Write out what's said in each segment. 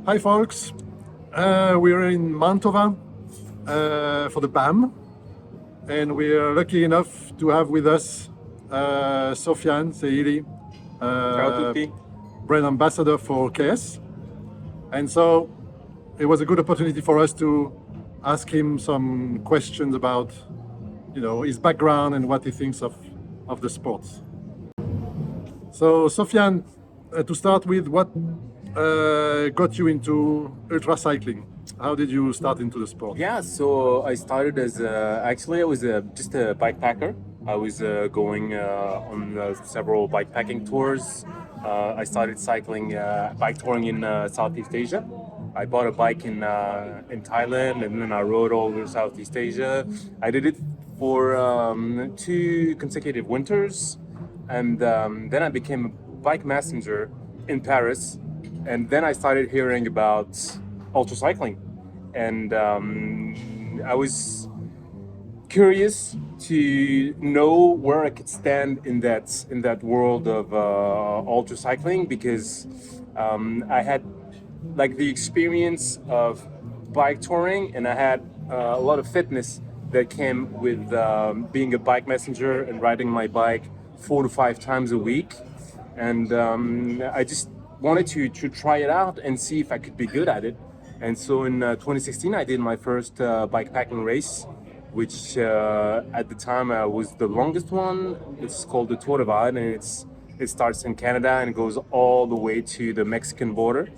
Hi, folks. We're in Mantova for the BAM, and we're lucky enough to have with us Sofiane Sehili, Ciao a tutti. brand ambassador for KS. And so it was a good opportunity for us to ask him some questions about, his background and what he thinks of the sports. So, Sofiane, to start with, what got you into ultra cycling? How did you start into the sport? Yeah, so I started as actually I was just a bike packer. I was going on several bike packing tours. I started cycling, bike touring in Southeast Asia. I bought a bike in Thailand, and then I rode all over Southeast Asia. I did it for 2 consecutive winters, and then I became a bike messenger in Paris, and then I started hearing about ultra cycling, and I was curious to know where I could stand in that world of ultra cycling, because I had like the experience of bike touring, and I had a lot of fitness that came with being a bike messenger and riding my bike 4 to 5 times a week, and I just wanted to try it out and see if I could be good at it. And so in 2016, I did my first bike packing race, which at the time was the longest one. It's called the Tour de Vide, and it starts in Canada and goes all the way to the Mexican border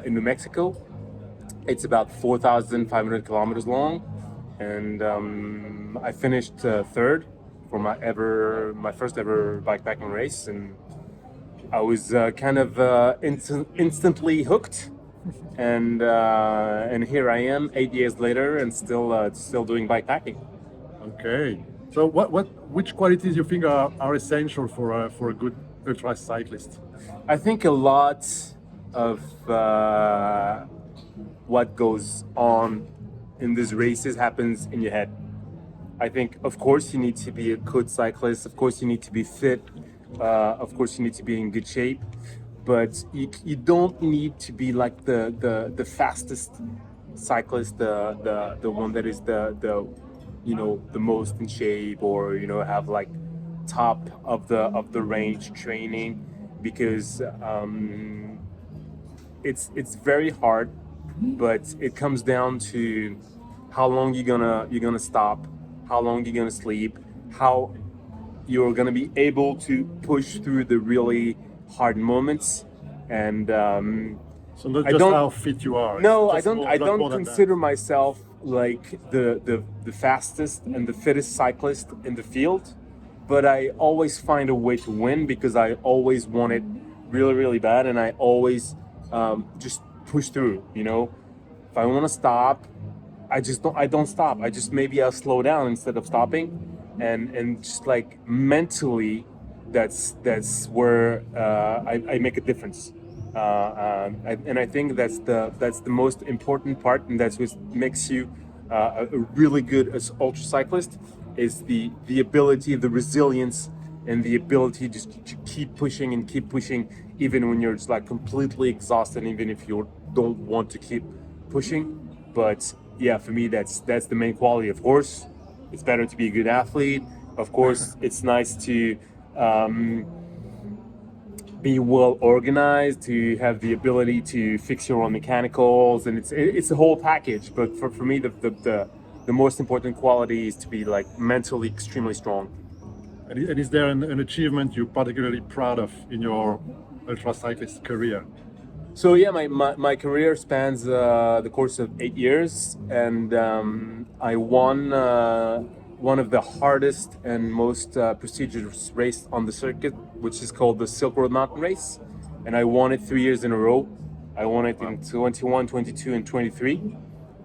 in New Mexico. It's about 4,500 kilometers long, and I finished third for my first ever bikepacking race, and I was kind of instantly hooked, and here I am 8 years later and still doing bikepacking. Okay. So, which qualities you think are essential for a good ultra cyclist? I think a lot of what goes on in these races happens in your head. I think, of course, you need to be a good cyclist. Of course, you need to be fit. Of course, you need to be in good shape. But you don't need to be like the fastest cyclist, the one that is the most in shape, or have like top of the range training, because it's very hard, but it comes down to how long you're gonna stop, how long you're gonna sleep, how you're gonna be able to push through the really hard moments, and So not I just don't. how fit you are. No, it's I just don't. more, I a lot don't more than that. consider myself like the fastest and the fittest cyclist in the field, but I always find a way to win, because I always want it really, really bad, and I always just push through. If I want to stop, I just don't. I don't stop. I just, maybe I'll slow down instead of stopping, and just like mentally, that's where I make a difference. And I think that's the most important part, and that's what makes you a really good as ultra cyclist, is the ability, the resilience, and the ability just to keep pushing and keep pushing, even when you're just like completely exhausted, even if you don't want to keep pushing. But yeah, for me, that's the main quality. Of course, it's better to be a good athlete. Of course, it's nice to be well organized, to have the ability to fix your own mechanicals, and it's a whole package. But for me, the most important quality is to be like mentally extremely strong. And is there an achievement you're particularly proud of in your ultra cyclist career? So yeah, my career spans the course of 8 years, and I won one of the hardest and most prestigious race on the circuit, which is called the Silk Road Mountain Race, and I won it 3 years in a row. I won it in 21, 22, and 23,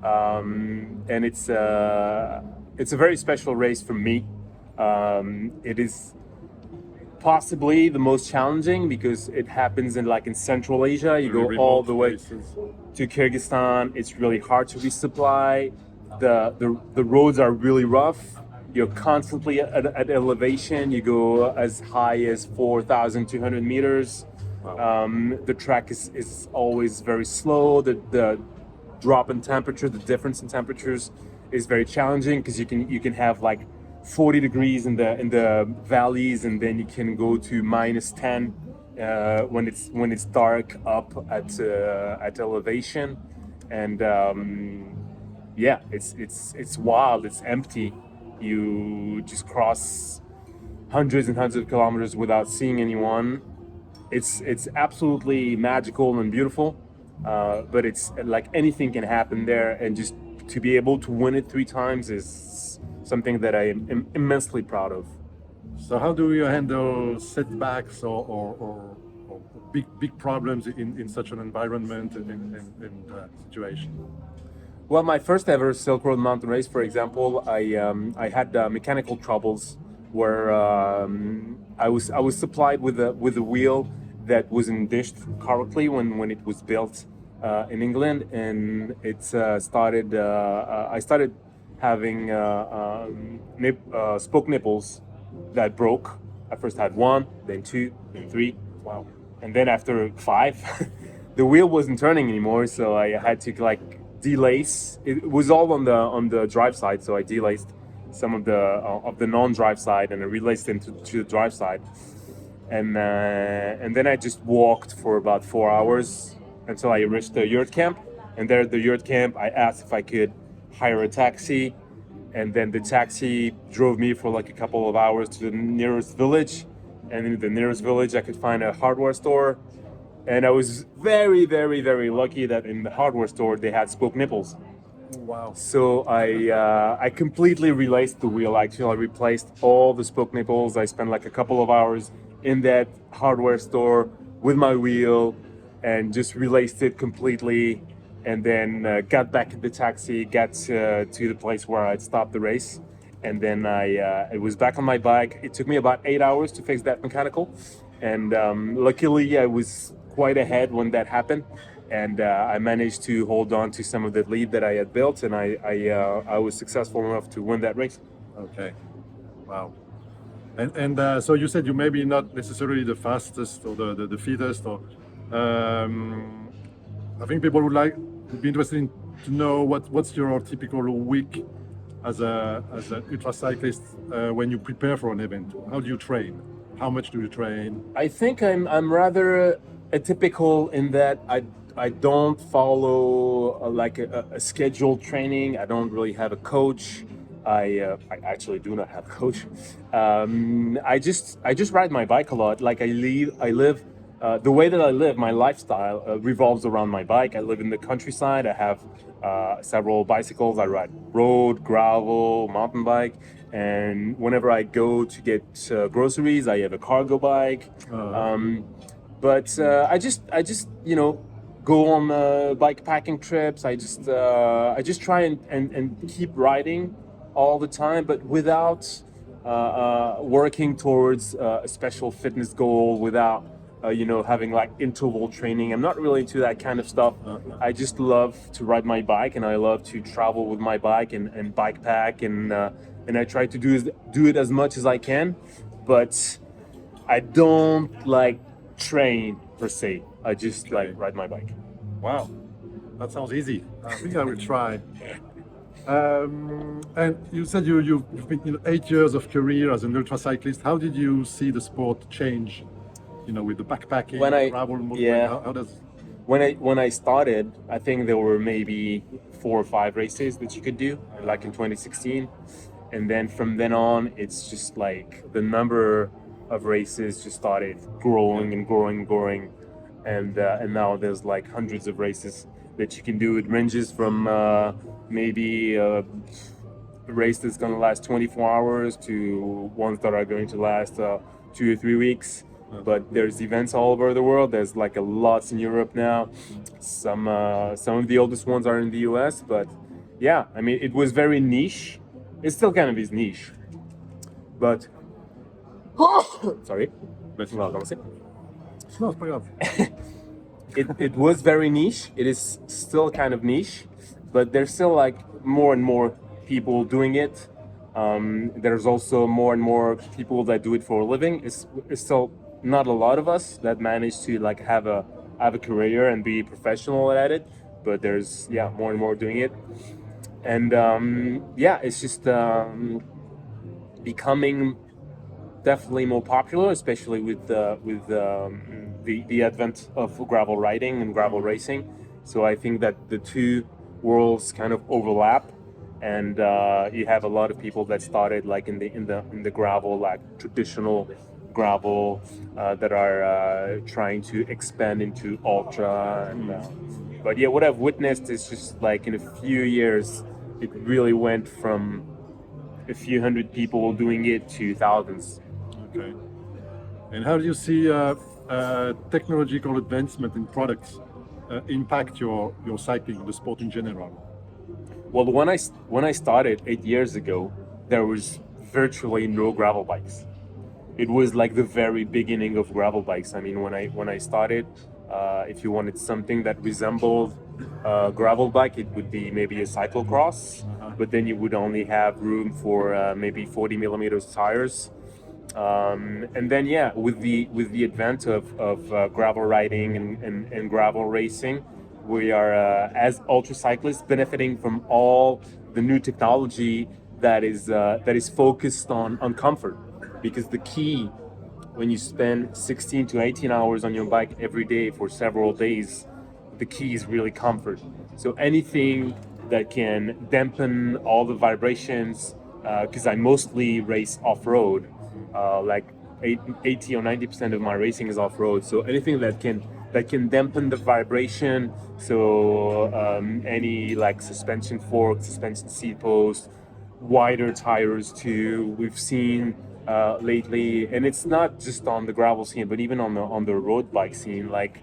and it's a very special race for me. It is possibly the most challenging, because it happens in Central Asia. You go all the way to Kyrgyzstan. It's really hard to resupply. The roads are really rough. You're constantly at elevation. You go as high as 4,200 meters. The track is always very slow. The drop in temperature, the difference in temperatures is very challenging because you can have like 40 degrees in the valleys, and then you can go to -10 when it's dark up at elevation, and yeah, it's wild. It's empty. You just cross hundreds and hundreds of kilometers without seeing anyone. It's absolutely magical and beautiful, but it's like anything can happen there, and just to be able to win it 3 times is something that I am immensely proud of. So how do you handle setbacks or big problems in such an environment and situation? Well, my first ever Silk Road mountain race, for example, I had mechanical troubles where I was supplied with a wheel that wasn't dished correctly when it was built in England, and I started having spoke nipples that broke. I first had 1, then 2, then 3. Wow. And then after 5, the wheel wasn't turning anymore, so I had to like delace. It was all on the drive side, so I delaced some of the non-drive side, and I relaced them to the drive side. And then I just walked for about 4 hours until I reached the yurt camp. And there at the yurt camp, I asked if I could hire a taxi, and then the taxi drove me for like a couple of hours to the nearest village. And in the nearest village, I could find a hardware store. And I was very, very, very lucky that in the hardware store they had spoke nipples. Wow. So I completely relaced the wheel. Actually, I replaced all the spoke nipples. I spent like a couple of hours in that hardware store with my wheel and just relaced it completely, and then got back in the taxi, got to the place where I'd stopped the race, and then I was back on my bike. It took me about 8 hours to fix that mechanical, and luckily I was quite ahead when that happened, and I managed to hold on to some of the lead that I had built, and I was successful enough to win that race. Okay. Wow. And so you said you maybe not necessarily the fastest or the fittest, or I think people would be interested in to know what's your typical week as an ultra cyclist when you prepare for an event. How do you train? How much do you train? I think I'm rather atypical in that I don't follow like a scheduled training. I don't really have a coach. I actually do not have a coach. I just ride my bike a lot. Like I live the way that I live, my lifestyle revolves around my bike. I live in the countryside. I have several bicycles. I ride road, gravel, mountain bike, and whenever I go to get groceries, I have a cargo bike. But I just go on bike packing trips. I just try and keep riding all the time, but without working towards a special fitness goal, without having like interval training. I'm not really into that kind of stuff. I just love to ride my bike, and I love to travel with my bike and bike pack, and I try to do it as much as I can, but I don't like train per se. I just like ride my bike. Wow, that sounds easy. I think I will try. And you said you've been 8 years of career as an ultra cyclist. How did you see the sport change? With the backpacking, travel movement. Yeah. How does? When I started, I think there were maybe 4 or 5 races that you could do, like in 2016, and then from then on, it's just like the number of races just started growing and growing and growing, and now there's like hundreds of races that you can do. It ranges from maybe a race that's going to last 24 hours to ones that are going to last 2 or 3 weeks. But there's events all over the world. There's like a lots in Europe now. Some of the oldest ones are in the US. But yeah, I mean, it was very niche. It still kind of is niche. But sorry. No, it's pretty good. It was very niche. It is still kind of niche, but there's still like more and more people doing it. There's also more and more people that do it for a living. It's still not a lot of us that manage to like have a career and be professional at it, but there's more and more doing it. And it's just becoming definitely more popular, especially with the advent of gravel riding and gravel racing. So I think that the two worlds kind of overlap, and you have a lot of people that started like in the gravel, like traditional gravel, that are trying to expand into ultra. And but yeah, what I've witnessed is just like in a few years, it really went from a few hundred people doing it to thousands. Okay. And how do you see technological advancement in products impact your cycling, the sport in general? Well, when I started 8 years ago, there was virtually no gravel bikes. It was like the very beginning of gravel bikes. I mean, when I started, if you wanted something that resembled a gravel bike, it would be maybe a cyclocross, but then you would only have room for maybe 40 millimeters tires. And then with the advent of gravel riding and gravel racing, we are as ultra cyclists benefiting from all the new technology that is focused on comfort, because the key when you spend 16 to 18 hours on your bike every day for several days, the key is really comfort. So anything that can dampen all the vibrations, because I mostly race off-road, like 80 or 90% of my racing is off-road. So anything that can dampen the vibration. So any like suspension fork, suspension seat post, wider tires too. We've seen lately, and it's not just on the gravel scene, but even on the road bike scene, like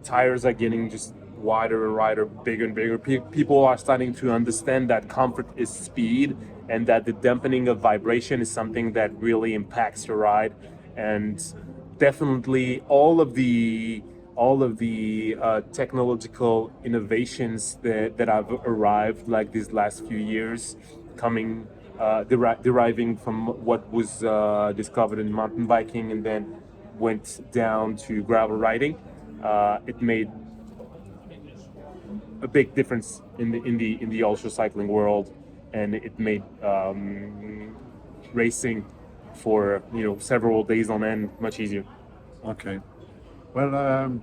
tires are getting just wider and wider, bigger and bigger. People are starting to understand that comfort is speed, and that the dampening of vibration is something that really impacts your ride. And definitely all of the technological innovations that have arrived like these last few years, coming deriving from what was discovered in mountain biking and then went down to gravel riding. It made a big difference in the ultra cycling world, and it made racing for several days on end much easier. Okay. Well,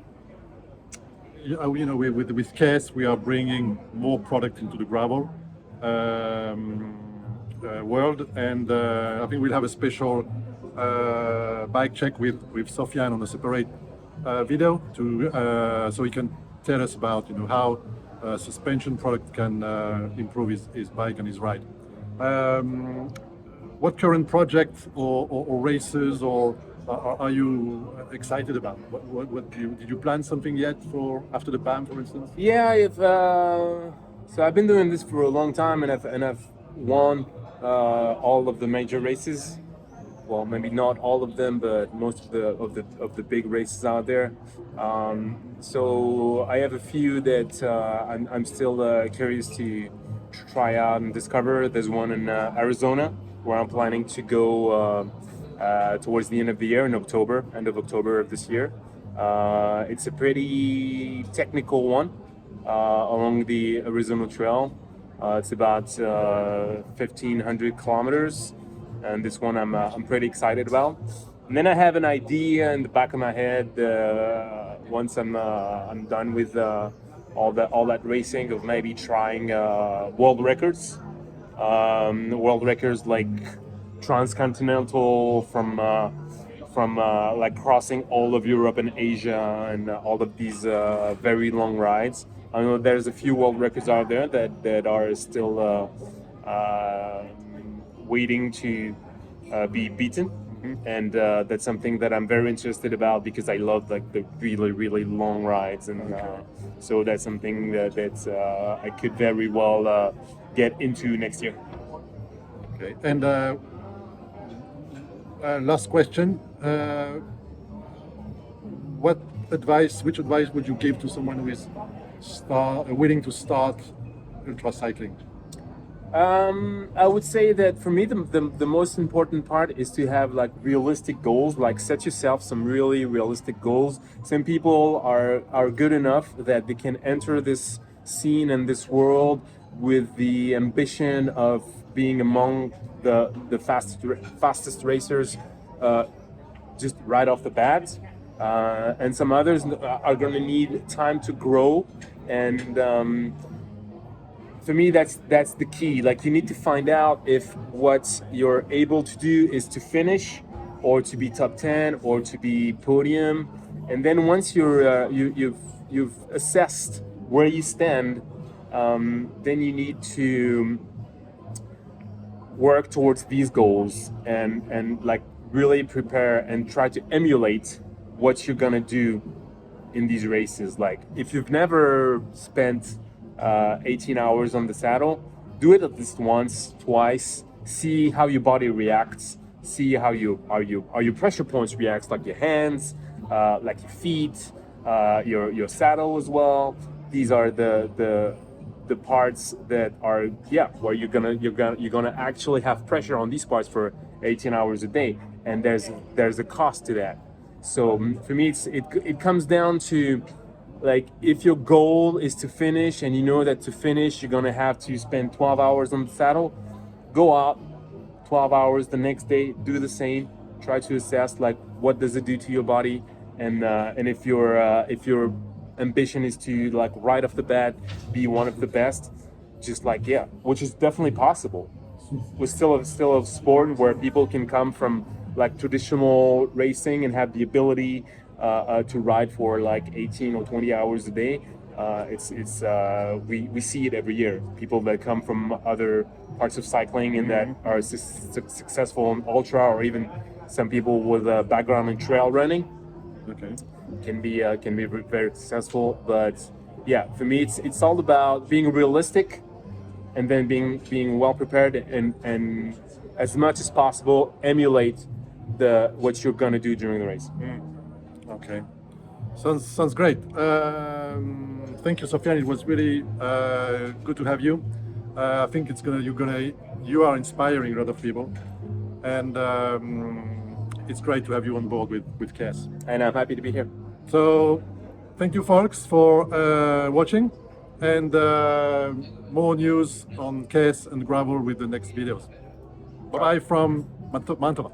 with KES, we are bringing more product into the gravel world, and I think we'll have a special bike check with Sofiane on a separate video so he can tell us about how suspension product can improve his bike and his ride. What current projects or races or are you excited about? What did you plan something yet for after the BAM, for instance? Yeah, if so, I've been doing this for a long time, and I've won all of the major races. Well, maybe not all of them, but most of the big races out there. So I have a few that I'm still curious to try out and discover. There's one in Arizona where I'm planning to go towards the end of the year in October, end of October of this year. It's a pretty technical one along the Arizona Trail. It's about 1,500 kilometers, and this one I'm pretty excited about. And then I have an idea in the back of my head once I'm done with all that racing, of maybe trying world records. World records like transcontinental from like crossing all of Europe and Asia and all of these very long rides. I know there's a few world records out there that are still waiting to be beaten. And that's something that I'm very interested about, because I love like the really long rides, and so that's something that I could very well get into next year. Okay. And last question: which advice would you give to someone who is willing to start ultra cycling? I would say that for me, the most important part is to have like realistic goals, like set yourself some really realistic goals. Some people are good enough that they can enter this scene and this world with the ambition of being among the fastest racers just right off the bat. And some others are going to need time to grow and for me that's the key. Like you need to find out if what you're able to do is to finish or to be top 10 or to be podium, and then once you've assessed where you stand, then you need to work towards these goals and like really prepare and try to emulate what you're gonna do in these races. Like if you've never spent 18 hours on the saddle, do it at least once, twice. See how your body reacts. See how your pressure points reacts, like your hands, like your feet, your saddle as well. These are the parts that are where you're gonna actually have pressure on these parts for 18 hours a day, and there's a cost to that. So for me, it comes down to like if your goal is to finish and you know that to finish you're gonna have to spend 12 hours on the saddle, go out 12 hours the next day, do the same. Try to assess like what does it do to your body, and if your ambition is to like right off the bat be one of the best, just like which is definitely possible. We're still a sport where people can come from like traditional racing and have the ability to ride for like 18 or 20 hours a day. We see it every year. People that come from other parts of cycling and that are successful in ultra, or even some people with a background in trail running. Okay. Can be very successful. But for me, it's all about being realistic, and then being well prepared, and as much as possible emulate what you're gonna do during the race. Okay. Sounds great. Thank you, Sofiane. It was really good to have you. I think you are inspiring a lot of people, and it's great to have you on board with KES. And I'm happy to be here. So, thank you, folks, for watching, and more news on KES and gravel with the next videos. Bye from Mantova.